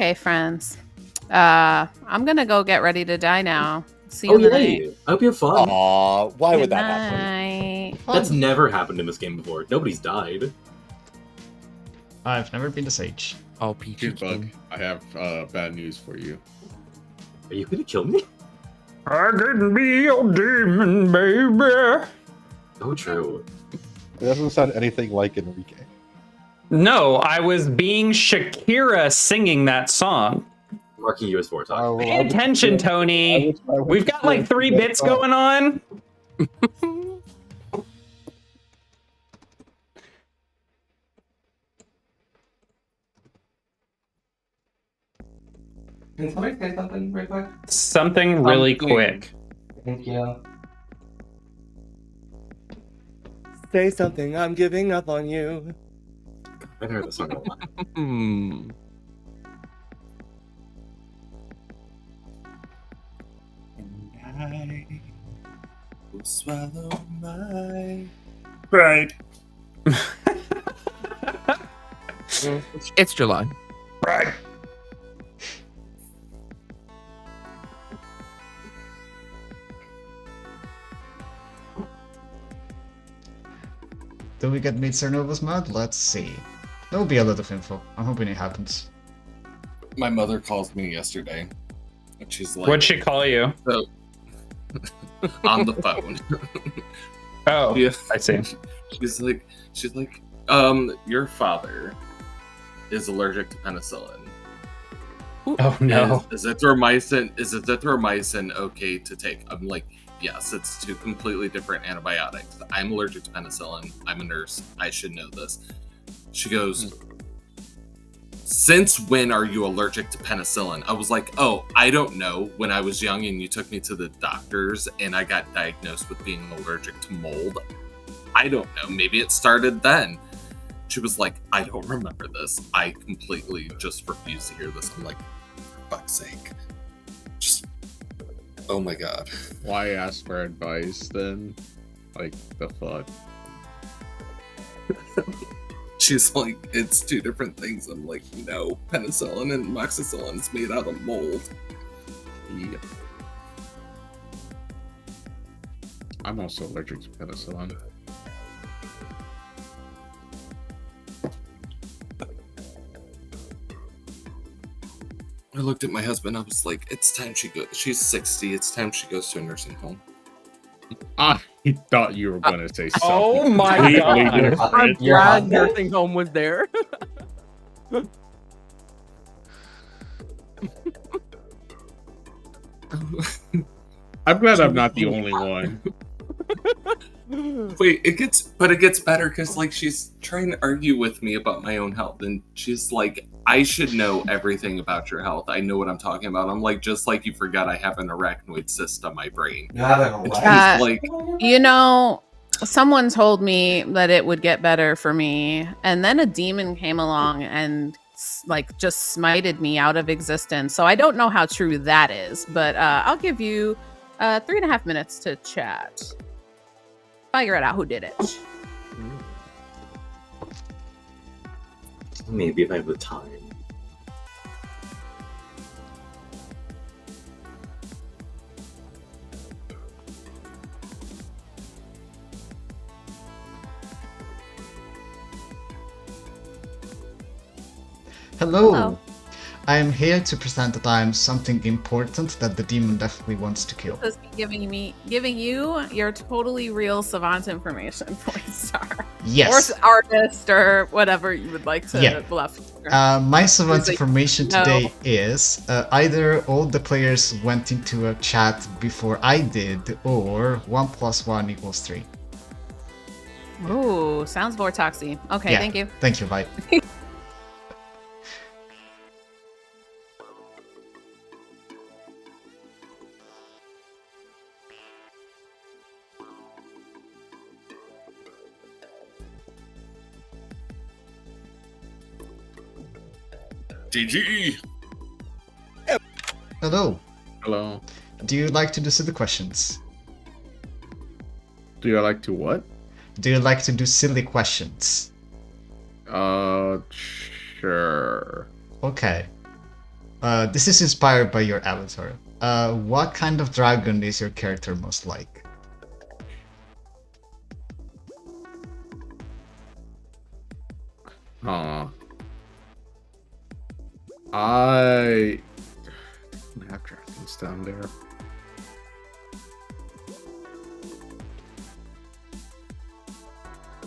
Okay, friends. I'm gonna go get ready to die now. See you in the night. Yay! I hope you have fun. Aw, why Good would that happen? night. That's never happened in this game before. Nobody's died. I've never been to Sage. Oh, PG Dude, Bug, I have bad news for you. Are you gonna kill me? I can be your demon, baby. Oh, true. It doesn't sound anything like Enrique. No, I was being Shakira singing that song. Marking you as Vortog. Oh, Pay attention, Tony. We've got like 3 bits going on. Can somebody say something real quick? Something really quick. Thank you. Say something, I'm giving up on you. I heard this song a lot. And I will swallow my... Right. It's July. Right. Do we get Mr. Nova's mod? Let's see. There will be a lot of info. I'm hoping it happens. My mother calls me yesterday, and she's like, What'd she call you? So, on the phone. Oh, Yeah. I see. She's like, your father is allergic to penicillin. Oh no. Is azithromycin okay to take? I'm like, yes, it's 2 completely different antibiotics. I'm allergic to penicillin. I'm a nurse. I should know this. She goes, since when are you allergic to penicillin? I was like, oh, I don't know. When I was young and you took me to the doctors and I got diagnosed with being allergic to mold, I don't know. Maybe it started then. She was like, I don't remember this. I completely just refuse to hear this. I'm like, for fuck's sake. Just, oh my god. Why ask for advice then? Like, the fuck? She's like, it's 2 different things. I'm like, no, penicillin and amoxicillin is made out of mold. Yep. I'm also allergic to penicillin. I looked at my husband. I was like, it's time she goes. She's 60. It's time she goes to a nursing home. I thought you were gonna say something. Oh my completely god. different. I'm Your glad husband? nursing home was there. I'm glad I'm not the only one. Wait, it gets better because like she's trying to argue with me about my own health, and she's like, I should know everything about your health. I know what I'm talking about. I'm like, just like you forgot I have an arachnoid cyst on my brain. You have And a she's Uh, like, You know, someone told me that it would get better for me, and then a demon came along and like just smited me out of existence. So I don't know how true that is, but I'll give you 3.5 minutes to chat. Figure it out who did it. Maybe if I have the time. Hello. Hello. I am here to present that I am something important that the demon definitely wants to kill. This is giving you your totally real savant information, Point Star. Yes. Or artist or whatever you would like to Yeah. bluff. My savant Is it- information no. today is either all the players went into a chat before I did, or 1 + 1 = 3. Ooh, sounds Vortoxy. Okay, Yeah. thank you. Thank you, bye. GG. Hello. Hello. Do you like to do silly questions? Do you like to what? Do you like to do silly questions? Sure. Okay. This is inspired by your avatar. What kind of dragon is your character most like? I don't have dragons down there.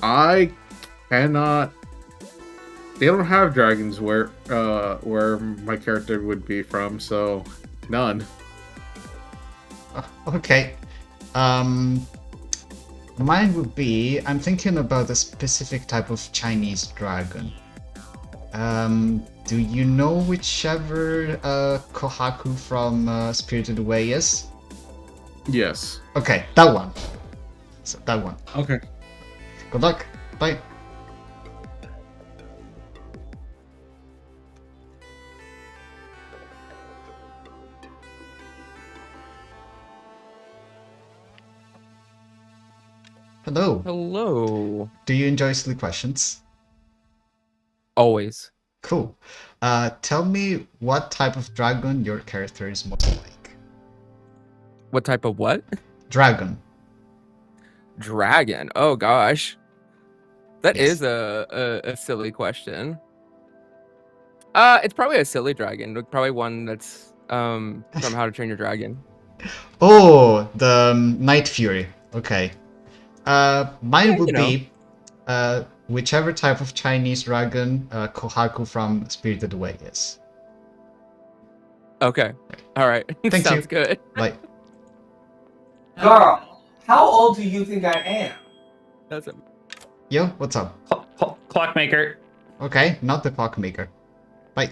I cannot. They don't have dragons where my character would be from, so none. Okay. Mine would be, I'm thinking about a specific type of Chinese dragon. Do you know whichever Kohaku from Spirited Away is? Yes. Okay, that one. So that one. Okay. Good luck. Bye. Hello. Hello. Do you enjoy silly questions? Always. Cool. Tell me what type of dragon your character is most like. What type of what? Dragon. Dragon. Oh gosh. That Yes. is a silly question. It's probably a silly dragon. Probably one that's from How to Train Your Dragon. Oh, the Night Fury. Okay. Mine Yeah, would you know. be whichever type of Chinese dragon Kohaku from Spirited Away is. Okay. All right. Thank Sounds you. good. Like, Girl, how old do you think I am? That's a... yo, what's up? Clockmaker. Okay, not the clockmaker. Bye.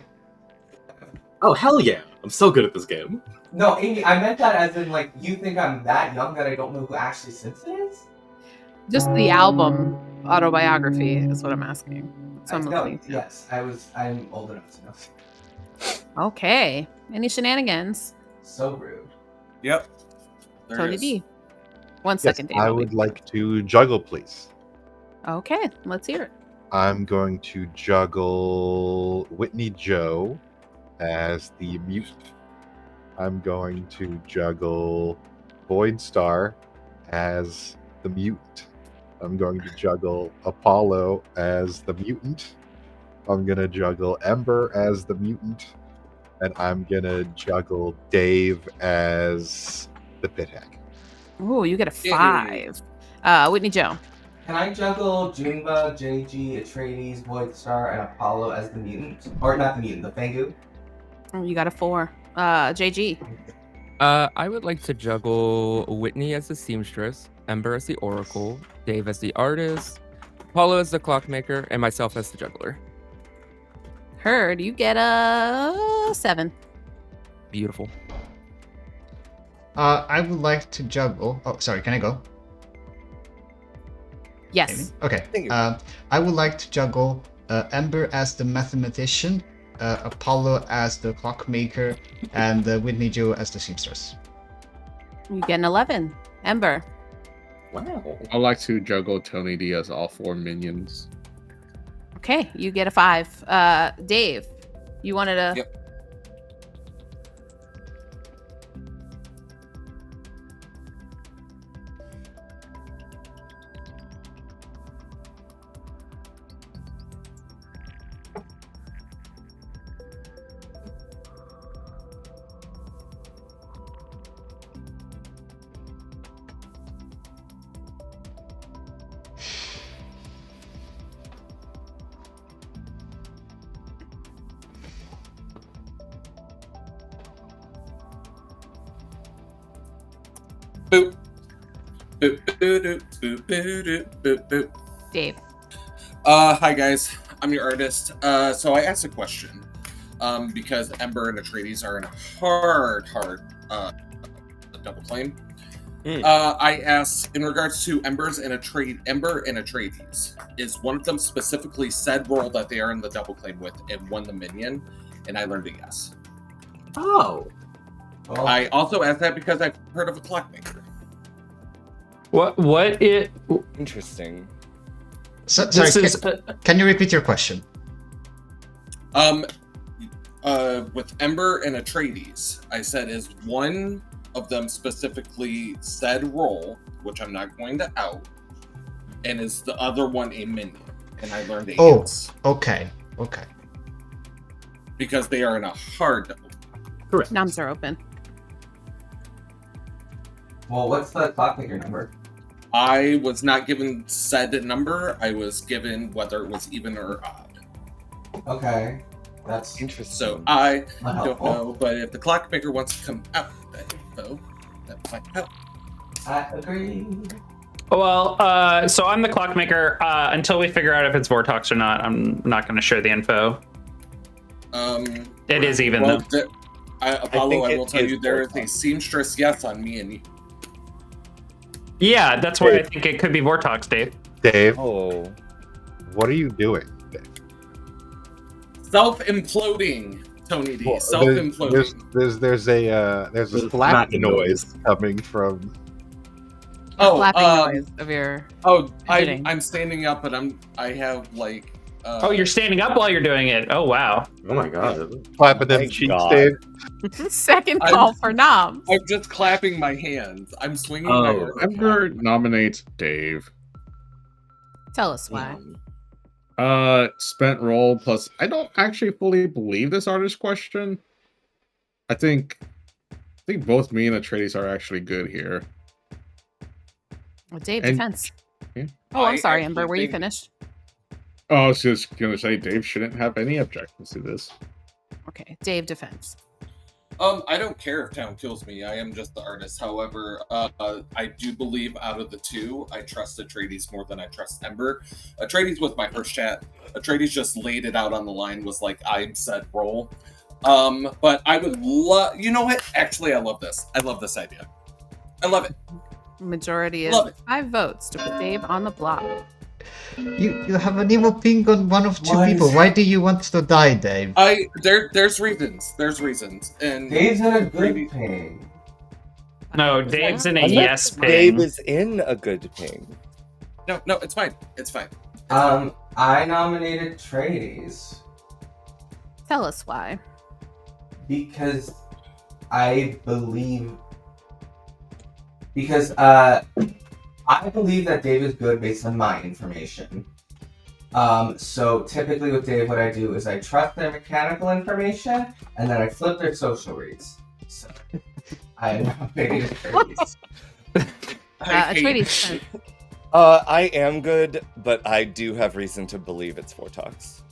Oh, hell yeah. I'm so good at this game. No, Amy, I meant that as in, like, you think I'm that young that I don't know who Ashley Simpson is? Just the album autobiography is what I'm asking. So I'm No, listening to. yes, I'm old enough to know. Okay. Any shenanigans? So rude. Yep. There it Tony is. D. 1 Yes, second, Dave. I would like to juggle, please. Okay, let's hear it. I'm going to juggle Whitney Joe as the mutant. I'm going to juggle Void Star as the mutant. I'm going to juggle Apollo as the mutant. I'm going to juggle Ember as the mutant. And I'm going to juggle Dave as the pit hack. Ooh, you get a Yay. 5. Whitney Joe. Can I juggle Junba, JG, Atreides, Void Star, and Apollo as the mutant? Or not the mutant, the Fangu? You got a 4. JG. I would like to juggle Whitney as the seamstress, Ember as the oracle, Dave as the artist, Apollo as the clockmaker, and myself as the juggler. Heard, you get a 7. Beautiful. I would like to juggle. Oh, sorry. Can I go? Yes. Amy? Okay. Thank you. I would like to juggle Ember as the mathematician, Apollo as the clockmaker, and Whitney Joe as the seamstress. You get an 11. Ember. Wow. I like to juggle Tony D as all 4 minions. Okay, you get a 5. Dave, you wanted to. Yep. Boop. Boop, boop, boop, boop, boop, boop, boop. Dave. Hi guys, I'm your artist. So I asked a question, because Ember and Atreides are in a hard double claim. I asked in regards to Ember and Atreides, is one of them specifically said role that they are in the double claim with and won the minion? And I learned a yes. Oh. Well, I also asked that because I've heard of a clockmaker. What it? Interesting. Sorry, This is can you repeat your question? With Ember and Atreides, I said is one of them specifically said role, which I'm not going to out, and is the other one a minion? And I learned agents. Okay. Because they are in a hard. Correct. Noms are open. Well, what's the clockmaker number? I was not given said number. I was given whether it was even or odd. Okay, that's Interesting. So I not don't helpful. know, but if the clockmaker wants to come out with that info, that might help. I agree. Well, so I'm the clockmaker. Until we figure out if it's Vortox or not, I'm not going to share the info. It is even well, though. Apollo, I will tell is you there is a Vortox. seamstress yes on me and you. Yeah, that's why I think it could be Vortox, Dave. Dave, Oh. what are you doing? Self-imploding, Tony D. Well, Self-imploding. There's a There's a slap smacking noise coming from. Clapping noise of your. Editing. I'm standing up, but I have like. Oh, you're standing up while you're doing it. Oh, wow. Oh my god. Clapping them Thank cheeks, God. Dave. Second call for Noms. I'm just clapping my hands. I'm swinging my Oh. arms. Ember nominates Dave. Tell us why. Spent roll plus. I don't actually fully believe this artist question. I think both me and Atreides are actually good here. Well, Dave, And- defense. Yeah. Oh, I'm I sorry, actually Ember. Were you think- finished? Oh, I was just gonna say Dave shouldn't have any objections to this. Okay, Dave, defense. I don't care if town kills me. I am just the artist. However, I do believe out of the two, I trust Atreides more than I trust Ember. Atreides was my first chat. Atreides just laid it out on the line. Was like, I'm said roll. But I would love. You know what? Actually, I love this. I love this idea. I love it. Majority is Love it. 5 votes to put Dave on the block. You have an evil ping on one of two What? people. Why do you want to die, Dave? There's reasons. There's reasons. And Dave's in a good Atreides- ping. No, Dave's in a I'm not- yes Dave ping. is in a good ping. No, it's fine. It's fine. I nominated Atreides Tell us why. because I believe I believe that Dave is good based on my information. So typically with Dave, what I do is I trust their mechanical information and then I flip their social reads. So I nominated Atreides. I hate- Atreides, defense. I am good, but I do have reason to believe it's Vortox.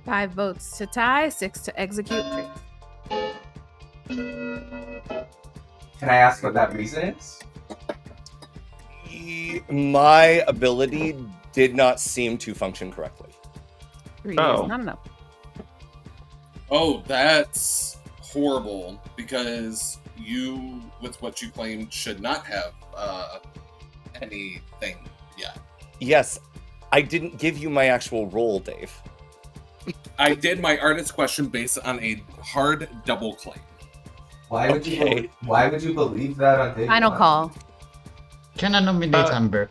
5 votes to tie, 6 to execute. Can I ask what that reason is? My ability did not seem to function correctly. 3 Oh. is not enough. Oh, that's horrible because you, with what you claimed, should not have anything yet. Yes, I didn't give you my actual role, Dave. I did my artist question based on a hard double claim. Why would you Okay. believe that on day Final one? call. Can I nominate Amber?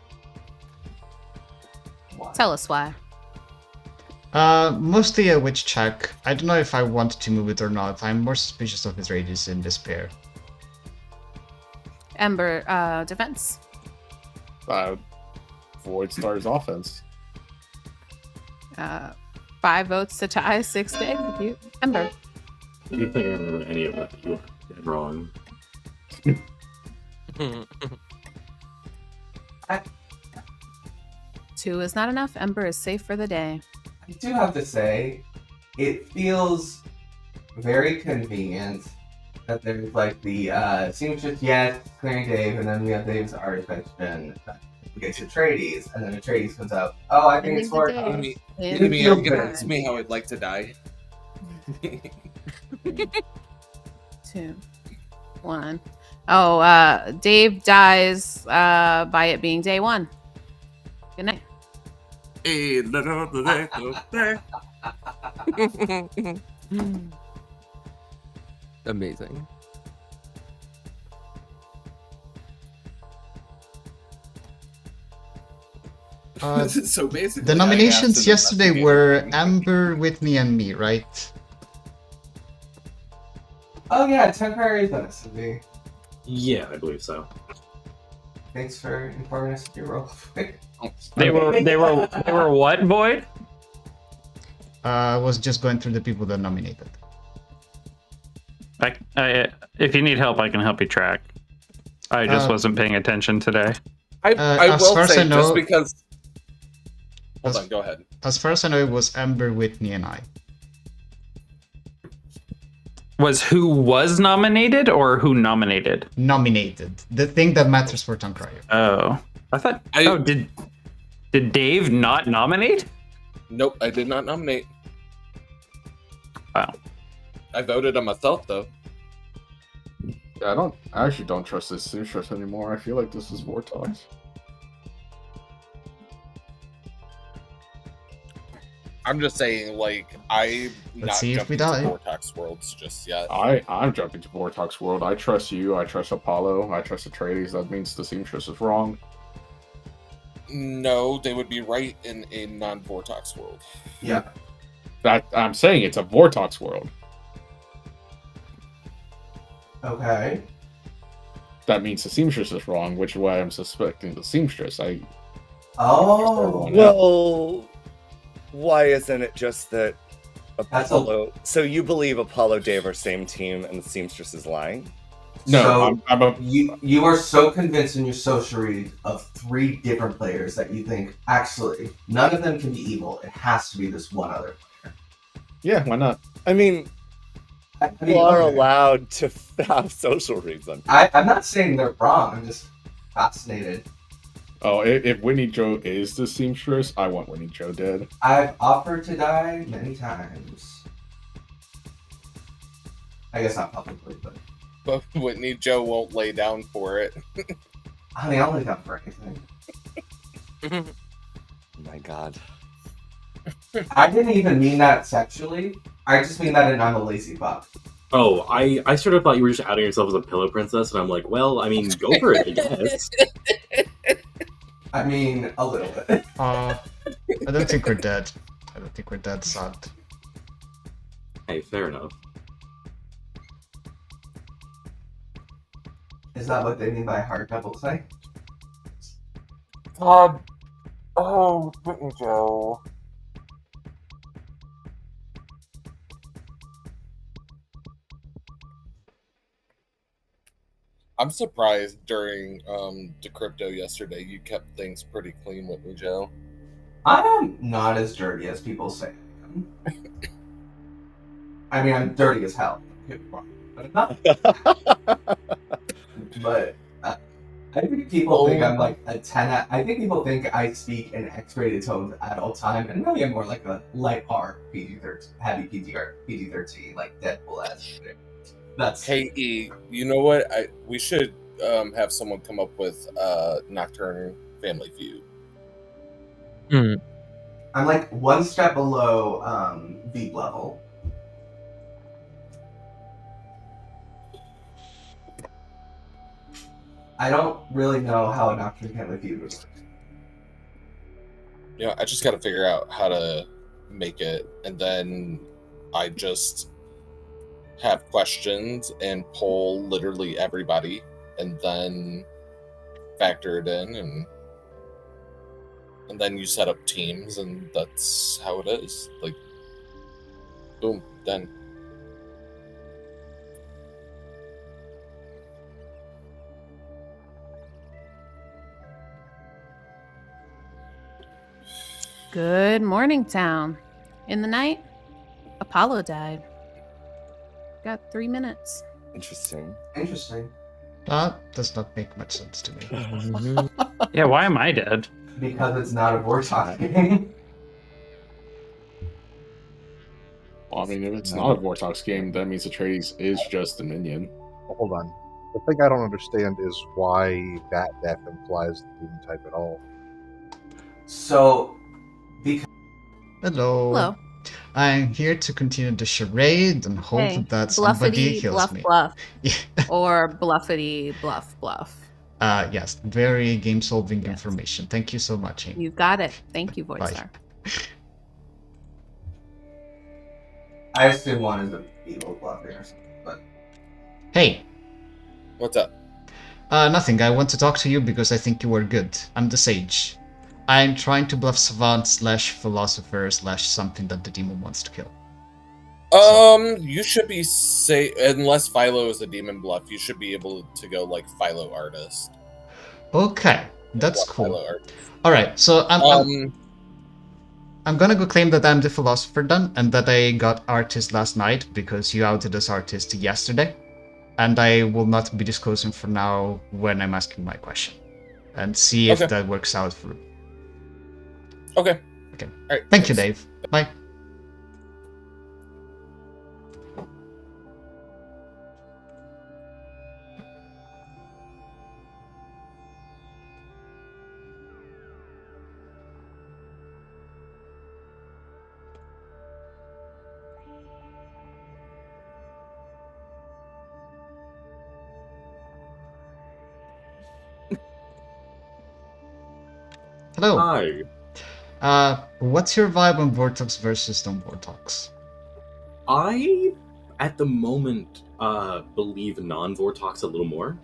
Why? Tell us why. Mostly a witch check. I don't know if I want to move it or not. I'm more suspicious of his rages in this pair. Ember, defense. Void Star's offense. 5 votes to tie, 6 to execute. Ember. I don't think I remember any of that. You are dead wrong. 2 is not enough. Ember is safe for the day. I do have to say, it feels very convenient that there's like the seamstress, yes, clearing Dave, and then we have Dave's artist question. We get to Atreides, and then Atreides comes up. Oh, I think it's Ending the for day. Enemy, In enemy, feel are you gonna bad. ask me how I'd like to die? 2, 1. Oh, Dave dies by it being day 1. Good night. Hey, Amazing. so basically, The I nominations asked an yesterday investigator were thing. Amber, Whitney, and me, right? Oh yeah, temporary is an SMB. Yeah, I believe so. Thanks for informing us of your role. They were what, Void? I was just going through the people that nominated. If you need help, I can help you track. I just wasn't paying attention today. I as will far as say, I know- just because. Hold As- on, go ahead. As far as I know, it was Amber, Whitney, and I. Was who was nominated or who nominated? Nominated. The thing that matters for Town Crier. Oh, I thought. Did Dave not nominate? Nope, I did not nominate. Wow. I voted on myself though. Yeah, I actually don't trust this seamstress anymore. I feel like this is Vortex. I'm just saying, like, I'm Let's not see if jumping we die. to Vortex Worlds just yet. I'm jumping to Vortex World. I trust you. I trust Apollo. I trust Atreides. That means the seamstress is wrong. No, they would be right in a non-Vortex world. Yeah. That I'm saying it's a Vortex world. Okay. That means the seamstress is wrong, which is why I'm suspecting the seamstress. Oh. Well, why isn't it just that That's Apollo? So you believe Apollo, Dave are same team, and the seamstress is lying? No, So I'm a. you are so convinced in your social read of 3 different players that you think actually none of them can be evil. It has to be this one other player. Yeah, why not? I mean, I mean, people are okay. allowed to have social reads on. I'm not saying they're wrong. I'm just fascinated. Oh, if Whitney Joe is the seamstress, I want Whitney Joe dead. I've offered to die many times. I guess not publicly, but But Whitney Joe won't lay down for it. I mean, I'll lay down for anything. Oh my god. I didn't even mean that sexually. I just mean that in I'm a lazy fuck. Oh, I sort of thought you were just outing yourself as a pillow princess, and I'm like, well, I mean, go for it, I guess. I mean, a little bit. I don't think we're dead. I don't think we're dead, sad. Hey, fair enough. Is that what they mean by hard double play? Oh, Whitney Joe. I'm surprised during the crypto yesterday you kept things pretty clean, Whitney Joe. I am not as dirty as people say I am. I mean, I'm dirty as hell. But I'm not. But I think people think I'm like a 10. I think people think I speak in X-rated tones at all time, and really I'm more like a light R PG-13, heavy PG-13, like Deadpool-esque. That's Hey E, you know what? We should have someone come up with Nocturne Family Feud. I'm like one step below Veep level. I don't really know how a Nocturne Family Feud would work. Yeah, I just got to figure out how to make it, and then I just have questions and poll literally everybody, and then factor it in, and then you set up teams, and that's how it is. Like, boom, done. Good morning, town. In the night, Apollo died. Got 3 minutes. Interesting. Interesting. That does not make much sense to me. Yeah, why am I dead? Because it's not a Vortex game. Well, I mean, if it's not a Vortex game, that means Atreides is just a minion. Hold on. The thing I don't understand is why that death implies the demon type at all. So, because Hello. Hello. I'm here to continue the charade and hope Hey, that somebody bluffity, kills bluff, me. bluff. Yeah. Or bluffity, bluff, bluff. Yes, very game-solving Yes. information. Thank you so much, Amy. You got it. Thank you, Bye. Voidstar. I assume one is an evil bluffing or something, but Hey. What's up? Nothing. I want to talk to you because I think you are good. I'm the Sage. I'm trying to bluff Savant / Philosopher / something that the demon wants to kill. You should be safe, unless Philo is a demon bluff, you should be able to go like Philo Artist. Okay, that's cool. Philo Artist. Alright, so I'm gonna go claim that I'm the Philosopher then, and that I got Artist last night, because you outed as Artist yesterday. And I will not be disclosing for now when I'm asking my question. And see if that works out for you. Okay. Okay. All right. Thank you, Dave. Bye. Hello. Hi. What's your vibe on Vortex versus non-Vortex? I, at the moment, believe non-Vortex a little more.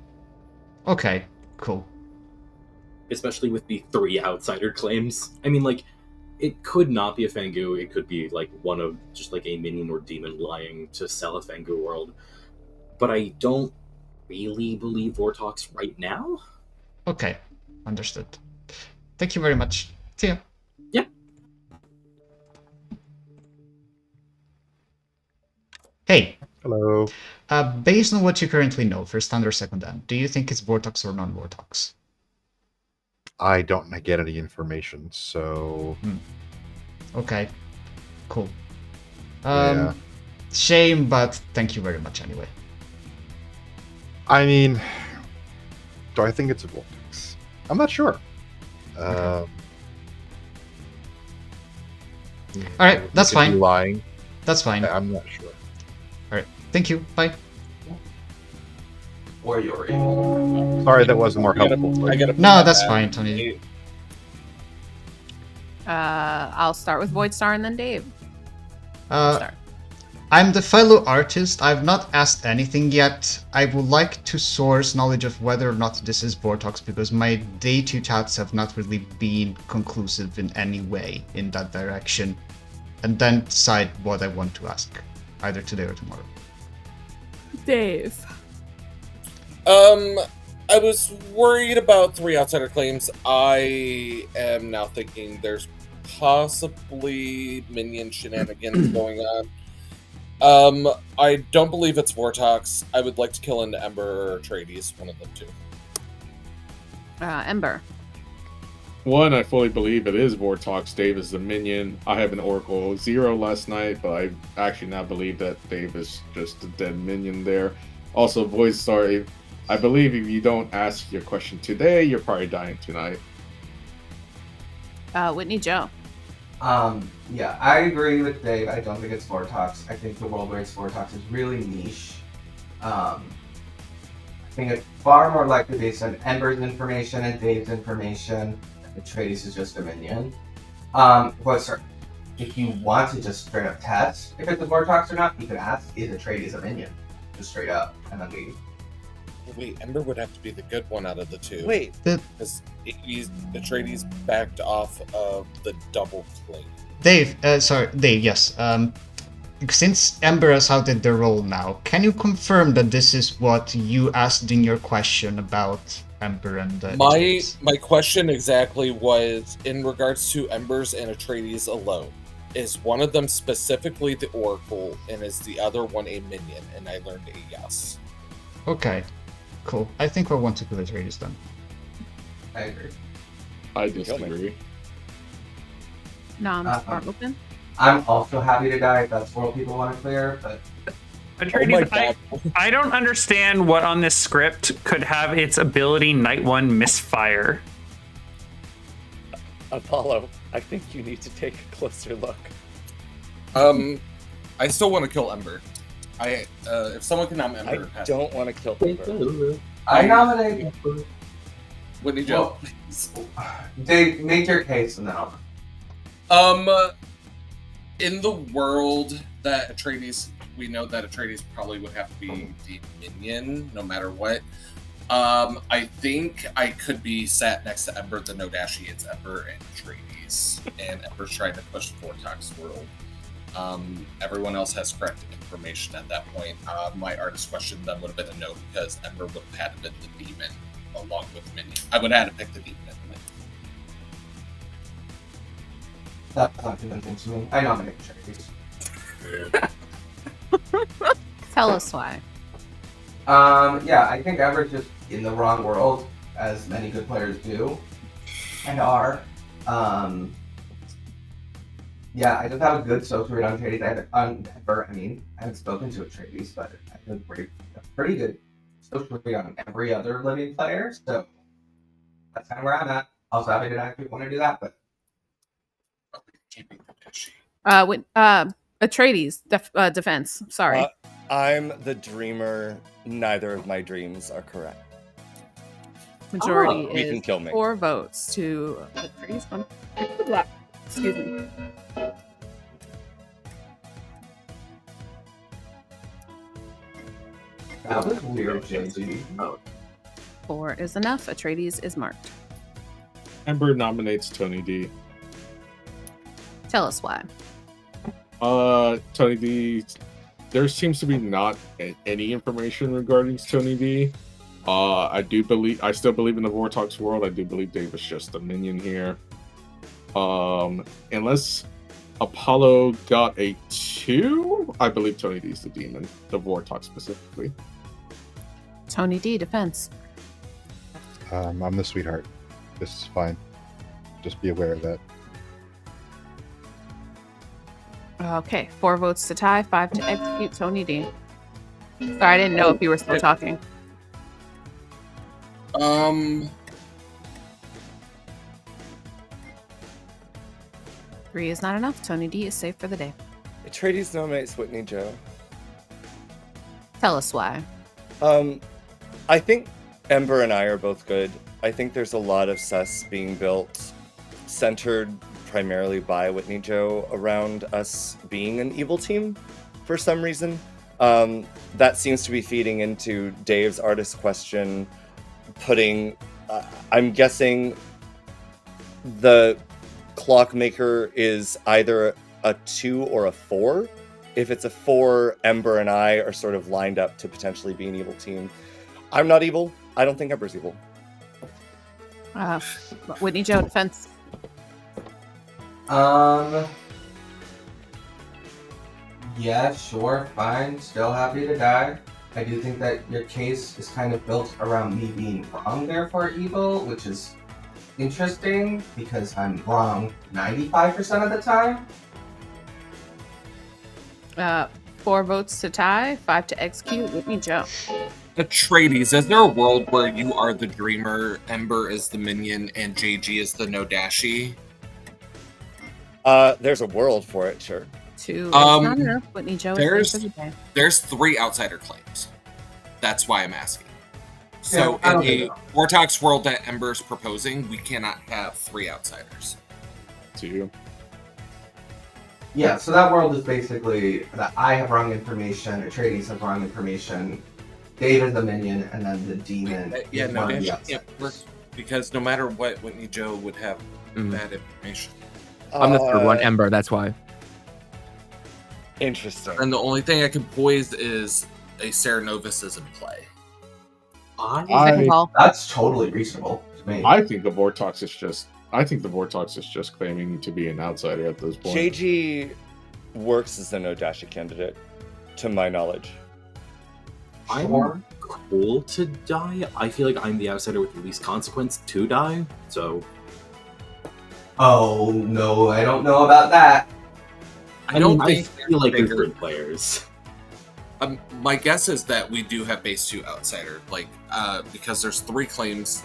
Okay, cool. Especially with the 3 outsider claims. I mean, like, it could not be a Fangu, it could be, like, one of just, like, a minion or demon lying to sell a Fangu world. But I don't really believe Vortex right now. Okay, understood. Thank you very much. See ya. Yeah. Hey. Hello. Based on what you currently know, first hand or second hand, do you think it's Vortex or non-Vortex? I don't get any information, so... Okay, cool. Yeah. Shame, but thank you very much anyway. I mean, do I think it's a Vortex? I'm not sure. Alright, that's fine. Lying. That's fine. I'm not sure. Alright, thank you. Bye. Or you're able. Sorry, that wasn't more helpful. No, that's fine, Tony. I'll start with Voidstar and then Dave. I'm the fellow artist. I've not asked anything yet. I would like to source knowledge of whether or not this is Vortex, because my day 2 chats have not really been conclusive in any way in that direction. And then decide what I want to ask, either today or tomorrow. Dave. I was worried about 3 outsider claims. I am now thinking there's possibly minion shenanigans going on. I don't believe it's Vortex. I would like to kill an Ember or Atreides, one of them two. Ember. One, I fully believe it is Vortex. Dave is the minion. I have an Oracle 0 last night, but I actually now believe that Dave is just a dead minion there. Also, Voidstar, I believe if you don't ask your question today, you're probably dying tonight. Whitney Joe. Yeah, I agree with Dave. I don't think it's Vortex. I think the world where it's Vortex is really niche. I think it's far more likely based on Ember's information and Dave's information. Atreides is just a minion. But if you want to just straight up test if it's a Vortex or not, you could ask, is Atreides a minion? Just straight up, and then we... Wait, Ember would have to be the good one out of the two. Wait. Because Atreides backed off of the double claim. Dave, yes. Since Ember has outed their role now, can you confirm that this is what you asked in your question about Ember and my question exactly was in regards to Embers and Atreides alone. Is one of them specifically the Oracle, and is the other one a minion? And I learned a yes. Okay, cool. I think I want to kill Atreides then. I agree. I disagree. No, I'm open. I'm also happy to die if that's what people want to clear, but... Atreides, I don't understand what on this script could have its ability Night 1 misfire. Apollo, I think you need to take a closer look. I still want to kill Ember. If someone can nominate Ember... I don't want to kill Ember. I nominate... Whitney Joe. Dave, make your case and then I'll... In the world that Atreides we know that Atreides probably would have to be the minion, no matter what. I think I could be sat next to Ember, the Nodashi. It's Ember and Atreides, and Ember's trying to push Vortox World. Everyone else has correct information at that point. My artist question then would have been a no, because Ember would have had to been the demon along with Minion. I would have had to pick the demon. That's not convincing to me. I nominate Atreides. Tell us why. Yeah, I think Ember's just in the wrong world, as many good players do and are. Yeah, I just have a good social read on Atreides. Ember, I haven't spoken to Atreides, but I have a pretty good social read on every other living player, so that's kind of where I'm at. Also, happy to actually want to do that, but Atreides defense. Sorry. I'm the dreamer. Neither of my dreams are correct. Majority You can is kill me. 4 votes to Atreides. Excuse me. that was weird, JG. 4 is enough. Atreides is marked. Ember nominates Tony D. Tell us why. Tony D. There seems to be not any information regarding Tony D. I still believe in the Vortox world. I do believe Dave is just a minion here. Unless Apollo got a 2, I believe Tony D is the demon, the Vortox specifically. Tony D defense. I'm the sweetheart. This is fine. Just be aware of that. Okay, 4 votes to tie, 5 to execute Tony D. Sorry, I didn't know if you were still talking. 3 is not enough. Tony D is safe for the day. Atreides nominates Whitney Joe. Tell us why. I think Ember and I are both good. I think there's a lot of sus being built, centered primarily by Whitney Joe around us being an evil team for some reason. That seems to be feeding into Dave's artist question, putting, I'm guessing the Clockmaker is either a 2 or a 4. If it's a 4, Ember and I are sort of lined up to potentially be an evil team. I'm not evil. I don't think Ember's evil. Whitney Joe defense. Yeah, sure, fine. Still happy to die. I do think that your case is kind of built around me being wrong, therefore evil, which is interesting because I'm wrong 95% of the time. 4 votes to tie, 5 to execute. Whitney Joe. Atreides, is there a world where you are the dreamer, Ember is the minion, and JG is the Nodashi? There's a world for it, sure. 2 is not enough. Whitney Joe is safe for the day. There's 3 outsider claims. That's why I'm asking. So Yeah, in the Vortox world that Ember's proposing, we cannot have 3 outsiders. 2. Yeah, so that world is basically that I have wrong information, Atreides has wrong information, Dave is the minion, and then the demon Yeah, is one of the Nodashi outsiders. can't work because no matter what, Whitney Joe would have bad information. I'm the third one, Ember. That's why. Interesting. And the only thing I can poise is a Sarah Novus is in play. That's totally reasonable to me. I think the Vortox is just claiming to be an outsider at this point. JG works as the Nodashi candidate, to my knowledge. I'm cool to die. I feel like I'm the outsider with the least consequence to die, so... Oh, no, I don't know about that. I feel like they're good players. My guess is that we do have base 2 outsider, because there's 3 claims,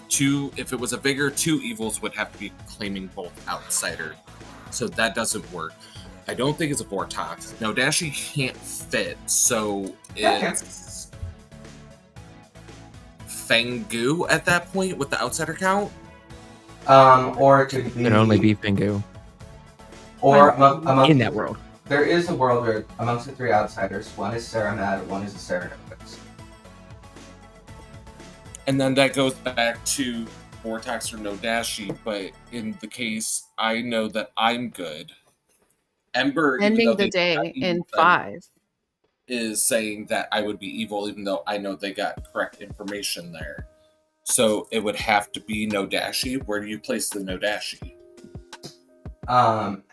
2, if it was a vigor, 2 evils would have to be claiming both outsider. So that doesn't work. I don't think it's a Vortox. Nodashi can't fit, so it's Fengu at that point with the outsider count? Or it could be... It can only be Fingu. Or among in that world. there is a world where amongst the three outsiders, one is Saramad, one is a Serenopix. And then that goes back to Vortex or no Dashi, but in the case, I know that I'm good. Ember, even Ending though the they day got in evil, 5. is saying that I would be evil, even though I know they got correct information there. So it would have to be no Dashi. Where do you place the no Dashi?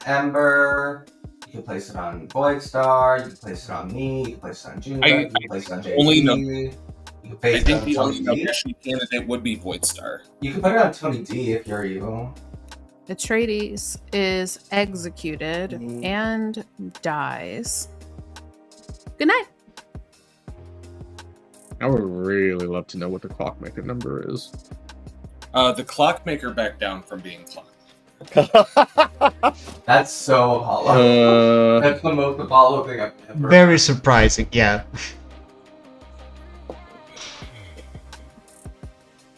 Ember, you can place it on Voidstar, you can place it on me, you can place it on Junebug, you can place it on JD, only know- you can I place it think on the Tony only no D. Dashi candidate would be Voidstar. You can put it on Tony D if you're evil. Atreides is executed and dies. Good night. I would really love to know what the clockmaker number is. The clockmaker backed down from being clocked. That's so Apollo. That's the most Apollo thing I've ever Very surprising, yeah.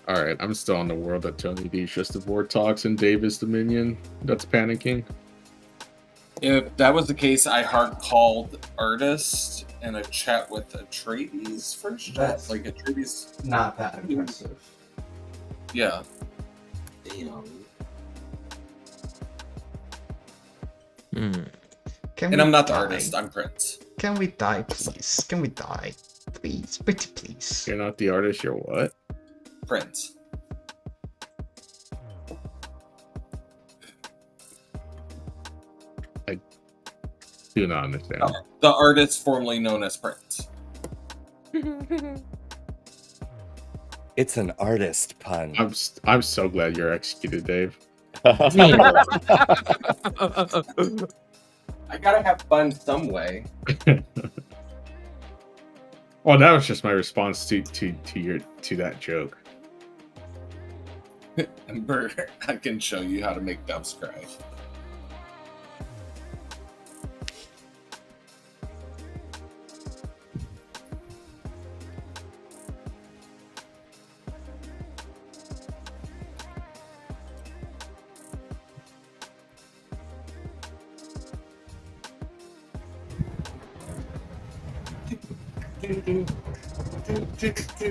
Alright, I'm still on the world that Tony D is just the Vortox and Dave is the minion that's panicking. If that was the case, I hard called Artist and a chat with Atreides first. That's like Atreides. not that impressive. Yeah. Damn. Can And we I'm not the die? artist, I'm Prince. Can we die, please? Can we die? Please, pretty please. You're not the artist, you're what? Prince. I do not understand. The artist formerly known as Prince. It's an artist pun. I'm so glad you're executed, Dave. I gotta have fun some way. Well, that was just my response to that joke. Ember, I can show you how to make doves cry.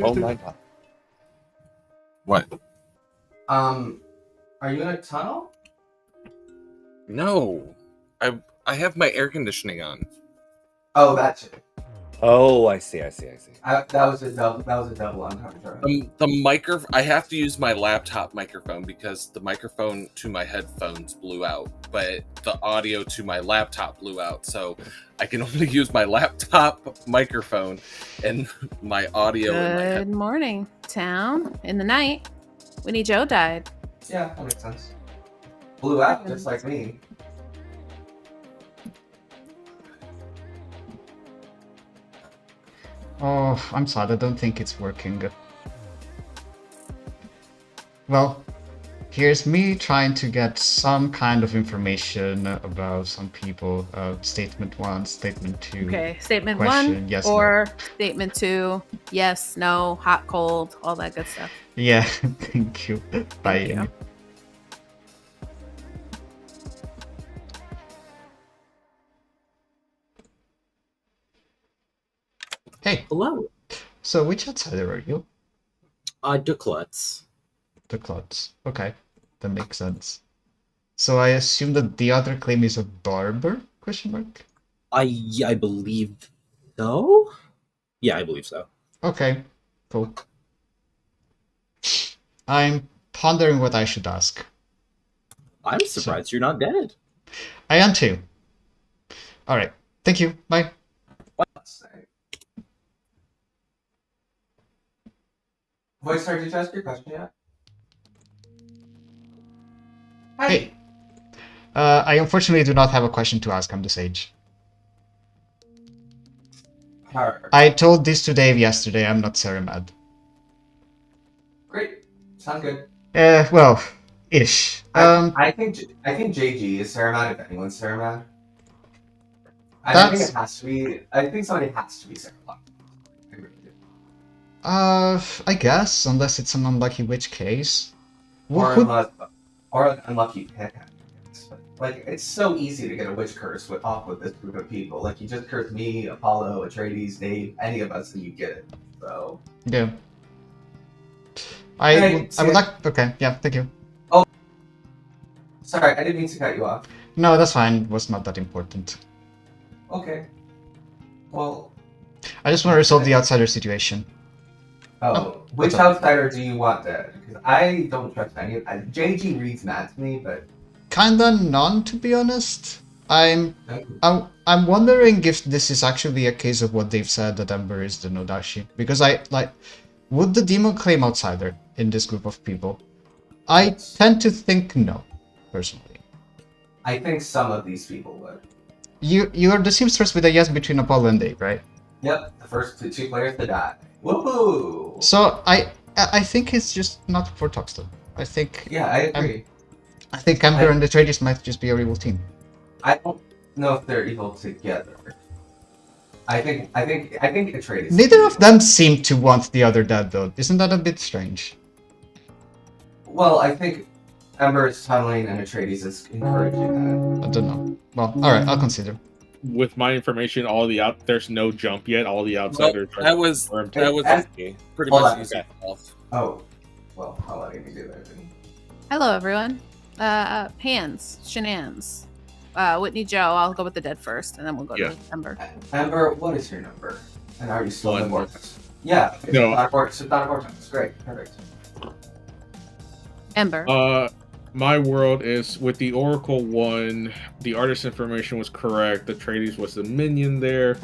Oh my god. What? Are you in a tunnel? No. I have my air conditioning on. Oh, that's it. Oh, I see. That was a double entendre. The I have to use my laptop microphone because the microphone to my headphones blew out, but the audio to my laptop blew out, so I can only use my laptop microphone and my audio in my Good head. morning, town. In the night, Winnie Joe died. Yeah, that makes sense. Blew out just like me. Oh, I'm sad. I don't think it's working. Well, here's me trying to get some kind of information about some people. Statement 1, statement 2. Okay, statement question, 1 yes, or statement 2. Yes, no, hot, cold, all that good stuff. Yeah, thank you. Bye. you. Hey. Hello. So which outsider are you? Duklutz. The Clots. Okay, that makes sense. So I assume that the other claim is a barber? Question mark. I believe so. Yeah, I believe so. Okay, cool. I'm pondering what I should ask. I'm surprised you're not dead. I am too. All right. Thank you. Bye. Voice, did you ask your question yet? Hey. I unfortunately do not have a question to ask. I'm the sage. I told this to Dave yesterday. I'm not Saramad. Great. Sounds good. Well, ish. I think JG is Saramad if anyone's Saramad. I don't think it has to be. I think somebody has to be Saramad. I guess, unless it's an unlucky witch case. Or an unlucky pick. Like, it's so easy to get a witch curse off with this group of people. Like, you just curse me, Apollo, Atreides, Dave, any of us, and you get it. So. Yeah. Hey, I would like. Okay, yeah, thank you. Oh, sorry, I didn't mean to cut you off. No, that's fine. It was not that important. Okay. Well. I just want to resolve the outsider situation. Oh, which outsider do you want dead? Because I don't trust any of JG reads mad to me, but Kinda none, to be honest. I'm wondering if this is actually a case of what they've said, that Ember is the Nodashi. Because would the demon claim outsider in this group of people? I tend to think no, personally. I think some of these people would. You're the seamstress with a yes between Apollo and Dave, right? Yep, the first two players to die. Woohoo! So I think it's just not for Toxton. I think. Yeah, I agree. I think Ember and the Atreides might just be a evil team. I don't know if they're evil together. I think Atreides. Neither of them seem to want the other dead, though. Isn't that a bit strange? Well, I think Ember is tunneling and Atreides is encouraging that. I don't know. Well, all right, I'll consider. With my information, there's no jump yet. All the outsiders. That was and, pretty much easy. Oh, well, I'll let you do that. Hello, everyone. Hands, Shenan's. Whitney Joe, I'll go with the dead first, and then we'll go to Ember. Ember, what is your number? And are you still in the vortex? Yeah. It's not a vortex. Great, perfect. Ember. My world is with the Oracle one. The artist information was correct. The Atreides was the minion there.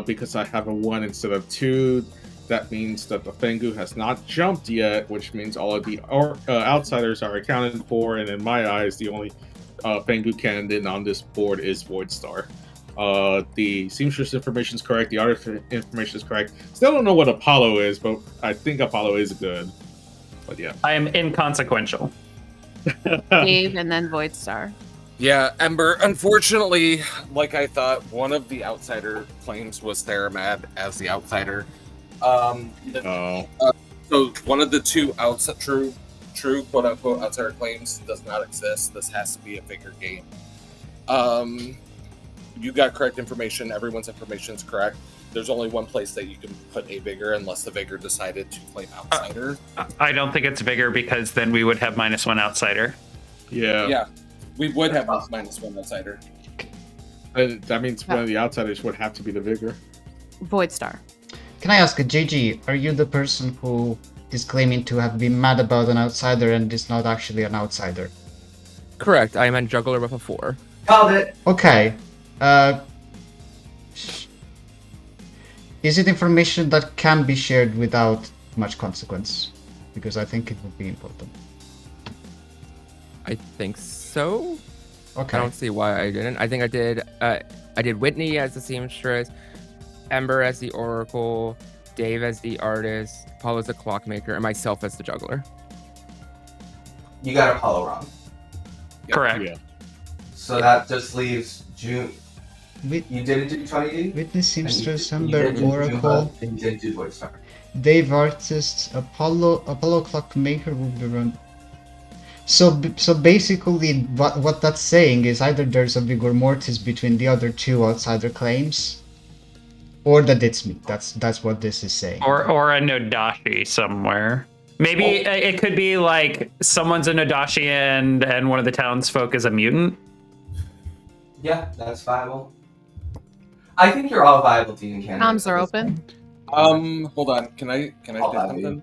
Because I have a 1 instead of 2. That means that the Fengu has not jumped yet, which means all of the outsiders are accounted for. And in my eyes, the only Fengu candidate on this board is Voidstar. The seamstress information is correct. The artist information is correct. Still don't know what Apollo is, but I think Apollo is good. But yeah, I am inconsequential. Dave and then Voidstar. Yeah, Ember. Unfortunately, like I thought, one of the outsider claims was Theramad as the outsider. So one of the two true quote unquote outsider claims does not exist. This has to be a Vigor game. You got correct information. Everyone's information is correct. There's only one place that you can put a Vigor unless the Vigor decided to claim outsider. I don't think it's Vigor because then we would have -1 outsider. Yeah, we would have -1 outsider. That means one of the outsiders would have to be the Vigor. Voidstar. Can I ask, JG, are you the person who is claiming to have been mad about an outsider and is not actually an outsider? Correct. I am a juggler with a 4. Called it! Okay. Is it information that can be shared without much consequence? Because I think it would be important. I think so. Okay. I don't see why I didn't. I think I did. I did Whitney as the seamstress, Ember as the oracle, Dave as the artist, Paul as the clockmaker, and myself as the juggler. You got Apollo wrong. Correct. Yeah. So that just leaves June. You didn't do 20D? Witness, seamstress, You Ember, didn't do oracle, and you didn't do Voidstar. Dave artist, Apollo clockmaker will be run. So basically, what that's saying is either there's a vigor mortis between the other two outsider claims, or that it's me. That's what this is saying. Or a Nodashi somewhere. Maybe it could be like someone's a Nodashi and one of the townsfolk is a mutant. Yeah, that's viable. I think you're all viable demon candidates. Comms are open. Hold on. Can I say something?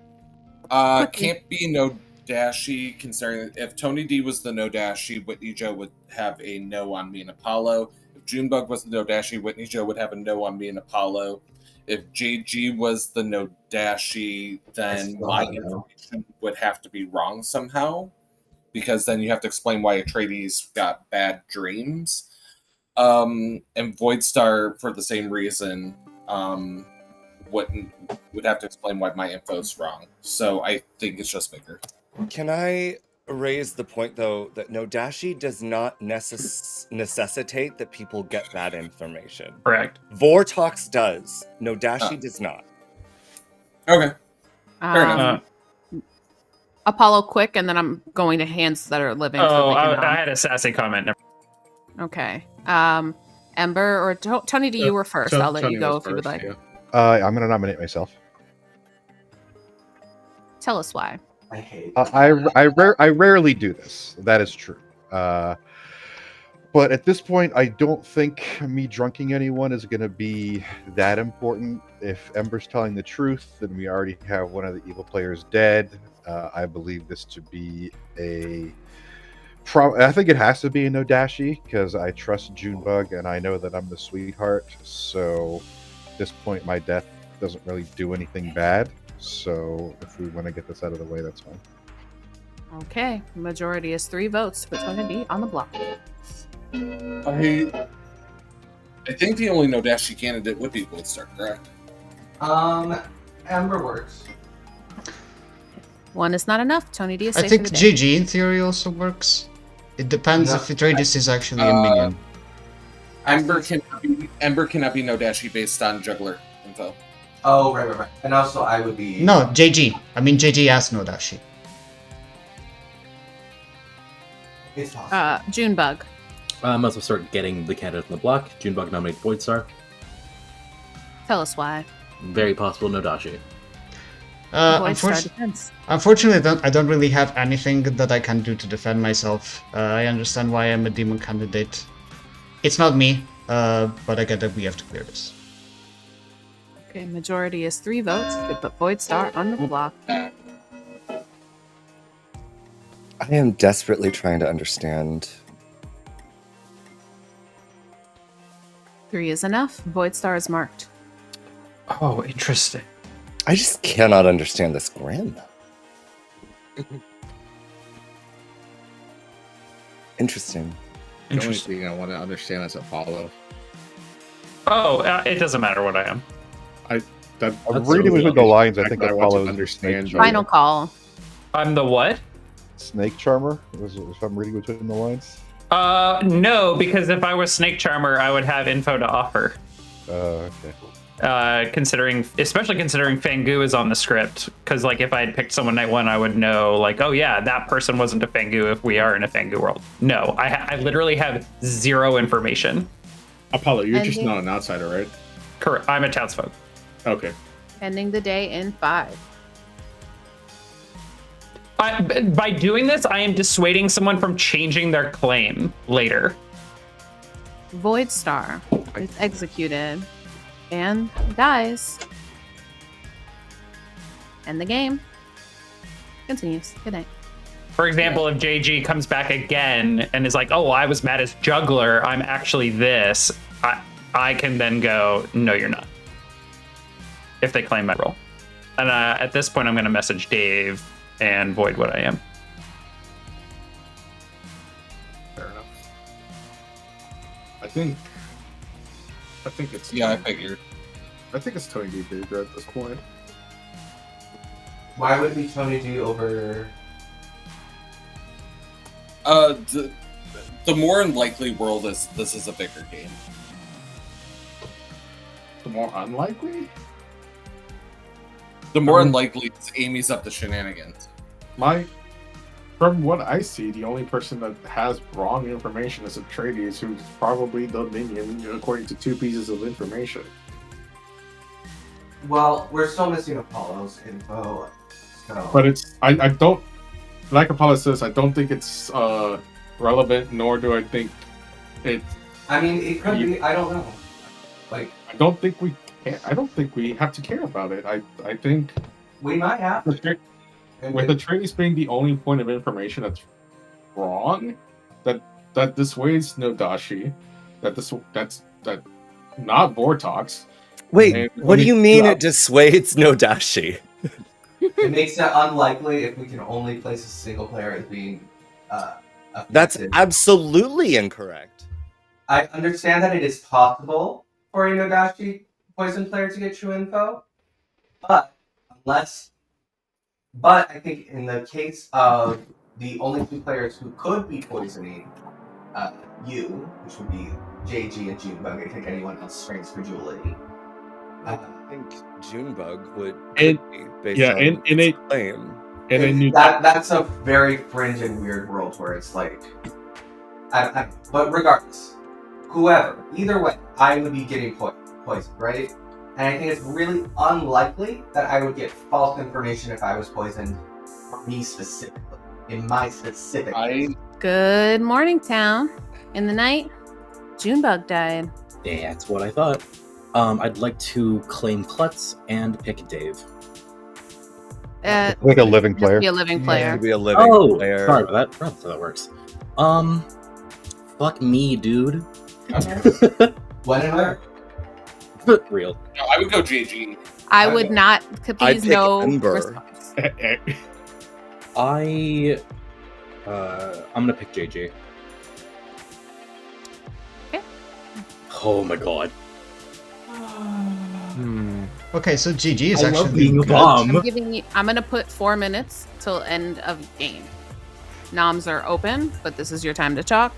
Can't be Nodashi, considering if Tony D was the Nodashi, Whitney Joe would have a no on me and Apollo. If Junebug was the Nodashi, Whitney Joe would have a no on me and Apollo. If JG was the Nodashi, then my information would have to be wrong somehow, because then you have to explain why Atreides got bad dreams. And Voidstar, for the same reason, would have to explain why my info's wrong. So I think it's just bigger. Can I raise the point, though, that Nodashi does not necessitate that people get bad information? Correct. Vortox does. Nodashi does not. Okay. Fair enough. Apollo quick, and then I'm going to hands that are living. I had a sassy comment. Okay. Ember or Tony, you were first. I'll let you go if you would like. Yeah. I'm going to nominate myself. Tell us why. I hate. I rarely do this. That is true. But at this point, I don't think me drunking anyone is going to be that important. If Ember's telling the truth, then we already have one of the evil players dead. I believe this to be I think it has to be a Nodashi, because I trust Junebug and I know that I'm the sweetheart. So at this point, my death doesn't really do anything bad. So if we want to get this out of the way, that's fine. Okay. Majority is 3 votes for Tony D on the block. I think the only Nodashi candidate would be Voidstar, correct? Amber works. 1 is not enough. Tony D is I safe think for the day. GG in theory also works. It depends if Atreides is actually a minion. Ember cannot be Nodashi based on juggler info. Oh, right. And also, I would be. No, JG. I mean, JG has Nodashi. It's possible. Junebug. I must have started getting the candidate on the block. Junebug nominate Voidstar. Tell us why. Very possible Nodashi. Unfortunately, I don't really have anything that I can do to defend myself. I understand why I'm a demon candidate. It's not me, but I get that we have to clear this. Okay, majority is 3 votes to put Voidstar on the block. I am desperately trying to understand. 3 is enough. Voidstar is marked. Oh, interesting. I just cannot understand this Grim. Interesting. The only thing I want to understand is Apollo. Oh, it doesn't matter what I am. I'm reading between the lines. I think I want to Apollo understand. Final call. I'm the what? Snake Charmer. If I'm reading between the lines. No, because if I was Snake Charmer, I would have info to offer. Okay. Especially considering Fangu is on the script, because like if I had picked someone night 1, I would know like, oh yeah, that person wasn't a Fangu if we are in a Fangu world. No, I literally have 0 information. Apollo, you're just not an outsider, right? Correct. I'm a townsfolk. Okay. Ending the day in 5. By doing this, I am dissuading someone from changing their claim later. Voidstar is executed and dies. And the game continues. Good night. For example, if JG comes back again and is like, oh, I was mad as juggler, I'm actually this, I can then go, no, you're not. If they claim my role. And at this point, I'm going to message Dave and void what I am. Fair enough. I think it's. Yeah, I figured. I think it's Tony D. Baker at this point. Why would it be Tony D over? The more unlikely world is this is a bigger game. The more unlikely? The more unlikely is Amy's up to shenanigans. From what I see, the only person that has wrong information is Atreides, who's probably the minion, according to 2 pieces of information. Well, we're still missing Apollo's info. So. But I don't, like Apollo says, I don't think it's relevant, nor do I think it. I mean, it could be. I don't know. Like, I don't think we have to care about it. I think we might have. With Atreides being the only point of information that's wrong, that dissuades Nodashi, that's not Vortox. Wait, what do you mean it dissuades Nodashi? It makes it unlikely if we can only place a single player as being affected. That's absolutely incorrect. I understand that it is possible for a Nodashi poison player to get true info, but I think in the case of the only 2 players who could be poisoning you, which would be JG and Junebug, I think anyone else springs credulity. I think Junebug would be based on its claim. That's a very fringe and weird world where it's like, But regardless, whoever, either way, I would be getting poisoned, right? And I think it's really unlikely that I would get false information if I was poisoned for me specifically, in my specific case. Good morning, town. In the night, Junebug died. Yeah, that's what I thought. I'd like to claim Klutz and pick Dave. Like a living player. Be a living player. To be a living player. Sorry about that. That's how that works. Fuck me, dude. When and where? Real. No, I would go JG. I would not. I'd Please pick no Ember. response. I'm gonna pick JJ. Okay. Oh my god. Okay, so GG is I love actually being a good. bomb. I'm gonna put 4 minutes till end of game. Noms are open, but this is your time to chalk.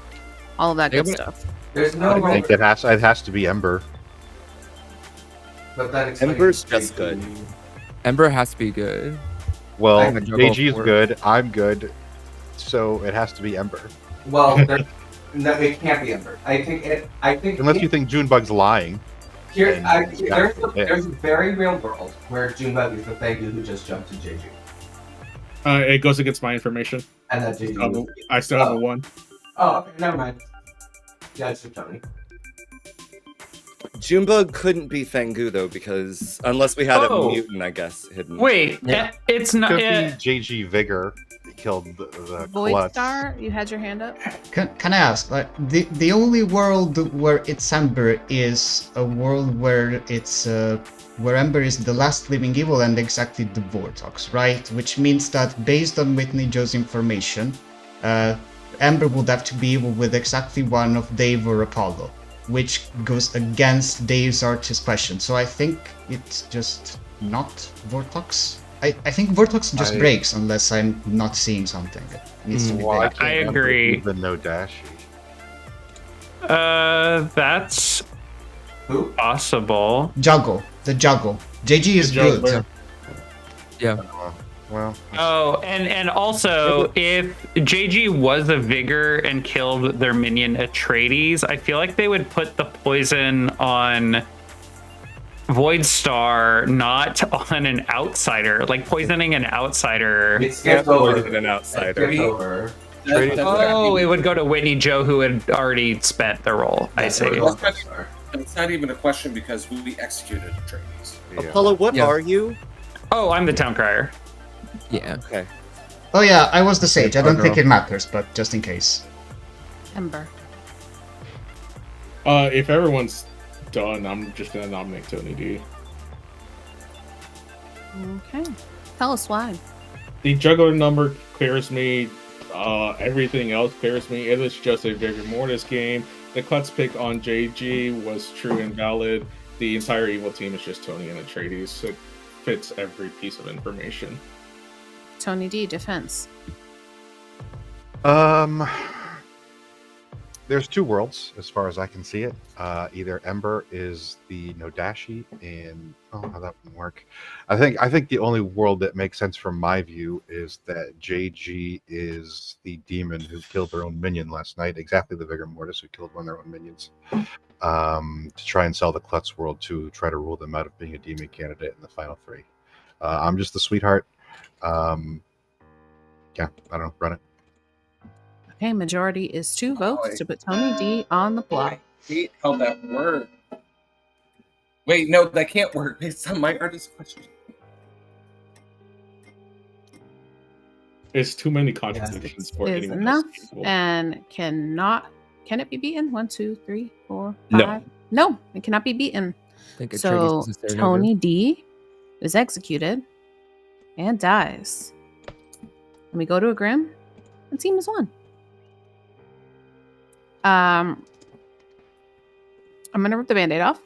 All of that good stuff. There's no I think it has to be Ember. But that Ember's just good. Ember has to be good. Well, I can juggle AG is four. good. I'm good. So it has to be Ember. Well, no, it can't be Ember. I think Unless you think Junebug's lying. there's Yeah. a very real world where Junebug is the Fegu who just jumped to JG. It goes against my information. And that JG I still have a 1. Oh, okay, never mind. Yeah, it's for Tony. Junebug couldn't be Fengu though, because unless we had Oh. a mutant, I guess, hidden. Wait, it's not. Could be JG Vigor killed the Void Klutz. Star, you had your hand up. Can I ask, like, the only world where it's Ember is a world where it's where Ember is the last living evil and exactly the Vortox, right? Which means that based on Whitney Joe's information, Ember would have to be evil with exactly one of Dave or Apollo, which goes against Dave's artist question. So I think it's just not Vortox. I think Vortox just breaks unless I'm not seeing something. It needs to be Well, baked. I agree. The no dashi. That's Who? possible. Juggle. The juggle. JG is good. Juggler. Yeah. Well, Oh, and also, if JG was a Vigor and killed their minion Atreides, I feel like they would put the poison on Void Star, not on an outsider. Like poisoning an outsider. It skips over. An outsider. It skips over. Oh, it would go to Whitney Joe, who had already spent the role. I see. It's not even a question because we executed Atreides. yeah. Apollo, what Yeah. are you? Oh, I'm the town crier. Yeah. Okay. Oh yeah, I was the sage. I don't think it matters, but just in case. Ember. If everyone's done, I'm just gonna nominate Tony D. Okay. Tell us why. The juggler number clears me. Everything else clears me. It is just a Vigor Mortis game. The Klutz pick on JG was true and valid. The entire evil team is just Tony and Atreides. It fits every piece of information. Tony D, defense. There's 2 worlds as far as I can see it. Either Ember is the Nodashi, and how that wouldn't work. I think the only world that makes sense from my view is that JG is the demon who killed their own minion last night. Exactly the Vigor Mortis who killed one of their own minions. To try and sell the Klutz world to try to rule them out of being a demon candidate in the final 3. I'm just the sweetheart. Yeah, I don't know. Run it. Okay, majority is 2 votes to put Tony D on the block. I hate how that works. Wait, no, that can't work based on my artist question. It's too many contradictions for Is anyone enough else. Equal. and can it be beaten? 1, 2, 3, 4, 5. No. No, it cannot be beaten. I think So Atreides is a third Tony D is executed and dies. Let me go to a Grim. The team is 1. I'm gonna rip the band-aid off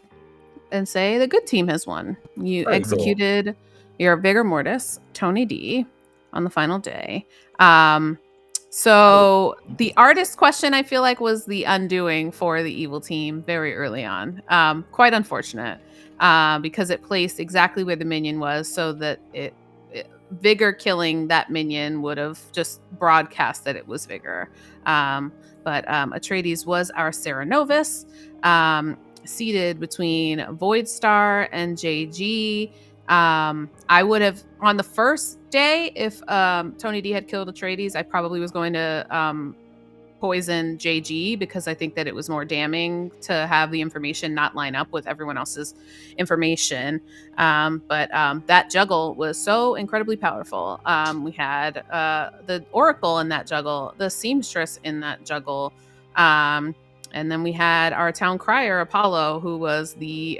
and say the good team has won. You Very executed your Vigor Mortis, Tony D, on the final day. So the artist question, I feel like, was the undoing for the evil team very early on. Quite unfortunate, because it placed exactly where the minion was, so that it Vigor killing that minion would have just broadcast that it was Vigor. But Atreides was our Cerenovus, seated between Voidstar and JG. I would have, on the first day, if Tony D had killed Atreides, I probably was going to poison JG because I think that it was more damning to have the information not line up with everyone else's information. But that juggle was so incredibly powerful. We had the Oracle in that juggle, the Seamstress in that juggle. And then we had our town crier, Apollo, who was the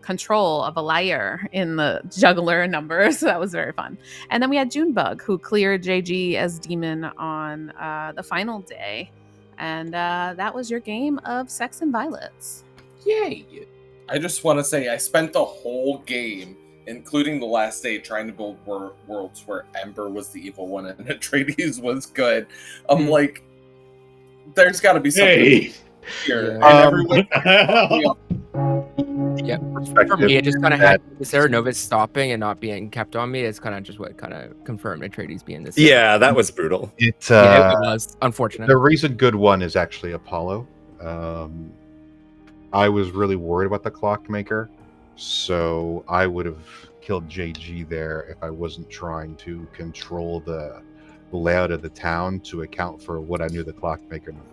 control of a liar in the juggler numbers. So that was very fun. And then we had Junebug, who cleared JG as demon on the final day. And that was your game of Sex and Violets. Yay! I just want to say I spent the whole game, including the last day, trying to build worlds where Ember was the evil one and Atreides was good. I'm like, there's got to be something here. And everyone... Yeah, for me, it just kind of had the Cerenovus stopping and not being kept on me. It's kind of just what kind of confirmed Atreides being this. Yeah, that was brutal. It was unfortunate. The reason good one is actually Apollo. I was really worried about the Clockmaker, so I would have killed JG there if I wasn't trying to control the layout of the town to account for what I knew the Clockmaker number